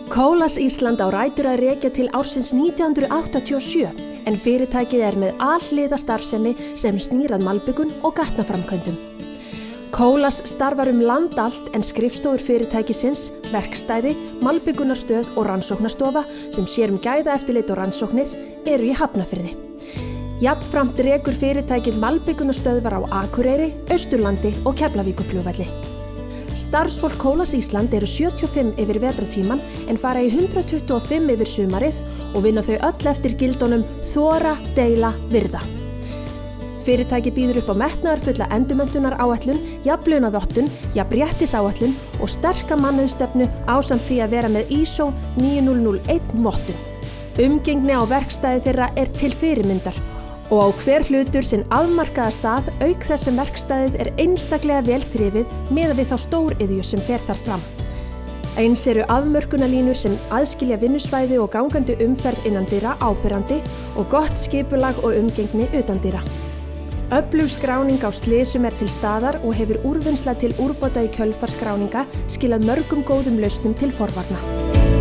Kólas Ísland á rætur að rekja til ársins 1987 en fyrirtækið með alhliða starfsemi sem snýr að malbikun og gatnaframkvæmdum. Kólas starfar land allt en skrifstofur fyrirtækisins, verkstæði, malbikunarstöð og rannsóknastofa sem sér gæðaeftirlit og rannsóknir eru í Hafnarfirði. Jafnframt rekur fyrirtækið malbikunarstöðvar á Akureyri, Austurlandi og Keflavíkurflugvelli. Starfsfólk Kólas Ísland eru 75 yfir vetratíman en fara í 125 yfir sumarið og vinna þau öll eftir gildunum þora, deila, virða. Fyrirtæki býður upp á metnaðarfulla endurmenntunaráætlun, jafnlaunavottun, jafnréttisáætlun og sterka mannauðsstefnu ásamt því að vera með ISO 9001 vottun. Umgengni á verkstæði þeirra til fyrirmyndar og á hver hlutur sinn afmarkaða stað auk þess sem verkstæðið einstaklega vel þrifið miðað við þá stóriðju sem fer þar fram. Eins eru afmörkunarlínur sem aðskilja vinnusvæði og gangandi umferð innandyra áberandi og gott skipulag og umgengni utandyra. Öflug skráning á slysum til staðar og hefur úrvinnsla til úrbóta í kjölfar skráninga skilað mörgum góðum lausnum til forvarna.